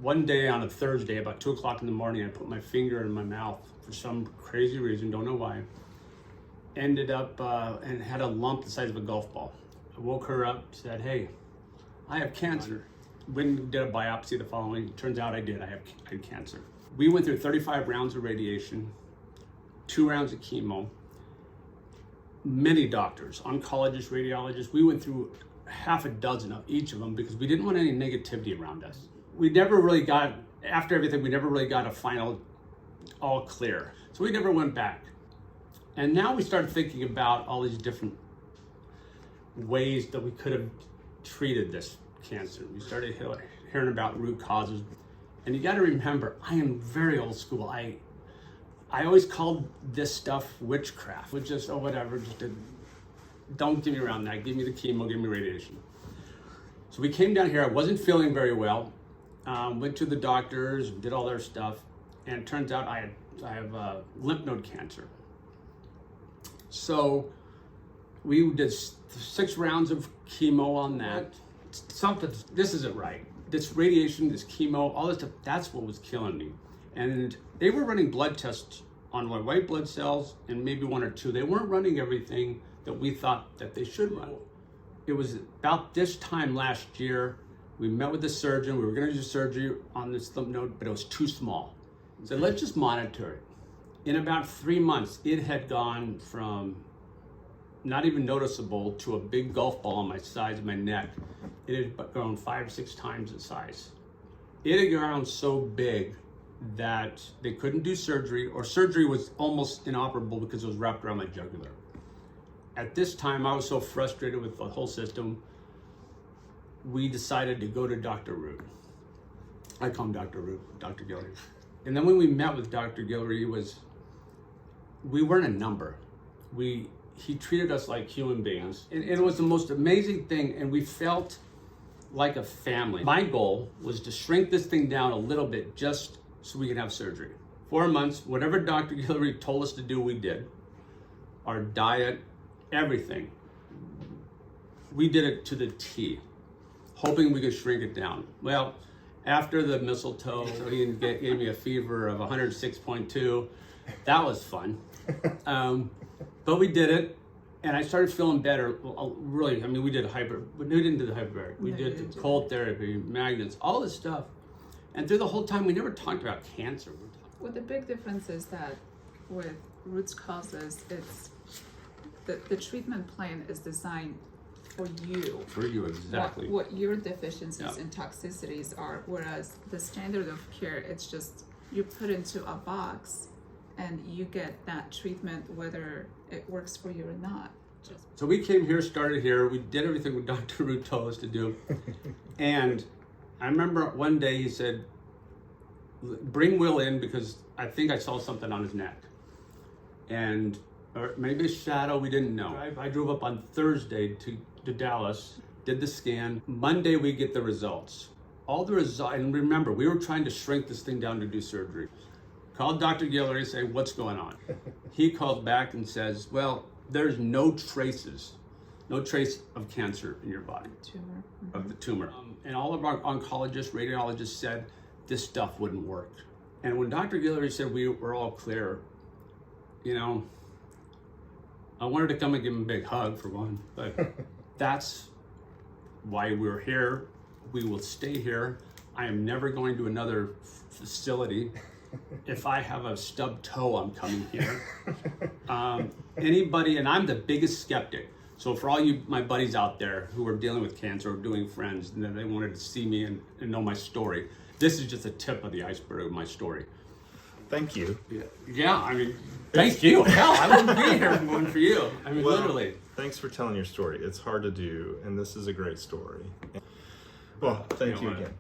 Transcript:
One day on a Thursday, about 2 o'clock in the morning, I put my finger in my mouth for some crazy reason, don't know why. Ended up and had a lump the size of a golf ball. I woke her up, said, hey, I have cancer. Went and did a biopsy the following. Turns out I did, I had cancer. We went through 35 rounds of radiation, 2 rounds of chemo, many doctors, oncologists, radiologists. We went through half a dozen of each of them because we didn't want any negativity around us. We never really got, after everything, we never really got a final all clear. So we never went back. And now we started thinking about all these different ways that we could have treated this cancer. We started hearing about root causes. And you got to remember, I am very old school. I always called this stuff witchcraft. Which just, oh, whatever, don't give me around that. Give me the chemo, give me radiation. So we came down here. I wasn't feeling very well. Went to the doctors, did all their stuff. And it turns out I have lymph node cancer. So we did 6 rounds of chemo on that. This isn't right. This radiation, this chemo, all this stuff, that's what was killing me. And they were running blood tests on my white blood cells and maybe 1 or 2. They weren't running everything that we thought that they should run. It was about this time last year, we met with the surgeon. We were gonna do surgery on this lymph node, but it was too small. So let's just monitor it. In about 3 months, it had gone from not even noticeable to a big golf ball on my sides of my neck. It had grown 5 or 6 times in size. It had grown so big that they couldn't do surgery, or surgery was almost inoperable because it was wrapped around my jugular. At this time, I was so frustrated with the whole system, we decided to go to Dr. Root. I call him Dr. Root, Dr. Guillory. And then when we met with Dr. Guillory, we weren't a number. He treated us like human beings. And it was the most amazing thing, and we felt like a family. My goal was to shrink this thing down a little bit just so we could have surgery. 4 months, whatever Dr. Guillory told us to do, we did. Our diet, everything. We did it to the T, hoping we could shrink it down. Well, after the mistletoe, he gave me a fever of 106.2. That was fun. But we did it, and I started feeling better. Really, I mean, we didn't do the hyperbaric. We did the cold therapy, magnets, all this stuff. And through the whole time, we never talked about cancer. Well, the big difference is that with root causes, it's the treatment plan is designed for you. For you, exactly. What your deficiencies and toxicities are, whereas the standard of care, it's just you put into a box and you get that treatment whether it works for you or not. So we came here, started here, we did everything what Dr. Root told us to do. And I remember one day he said, bring Will in because I think I saw something on his neck. Or maybe a shadow, we didn't know. I drove up on Thursday to Dallas, did the scan. Monday we get the results. All the results, and remember, we were trying to shrink this thing down to do surgery. Called Dr. Guillory, saying, what's going on? He calls back and says, well, there's no trace of cancer in your body. Tumor. Of the tumor. And all of our oncologists, radiologists said this stuff wouldn't work. And when Dr. Guillory said we were all clear, you know, I wanted to come and give him a big hug for one, but that's why we're here. We will stay here. I am never going to another facility. If I have a stubbed toe, I'm coming here. Anybody, and I'm the biggest skeptic. So for all you, my buddies out there who are dealing with cancer or doing friends, and they wanted to see me and know my story, this is just a tip of the iceberg of my story. Thank you. Yeah, I mean, thank you. Hell, I wouldn't be here if it weren't for you. I mean, literally. Thanks for telling your story. It's hard to do, and this is a great story. Well, thank you again.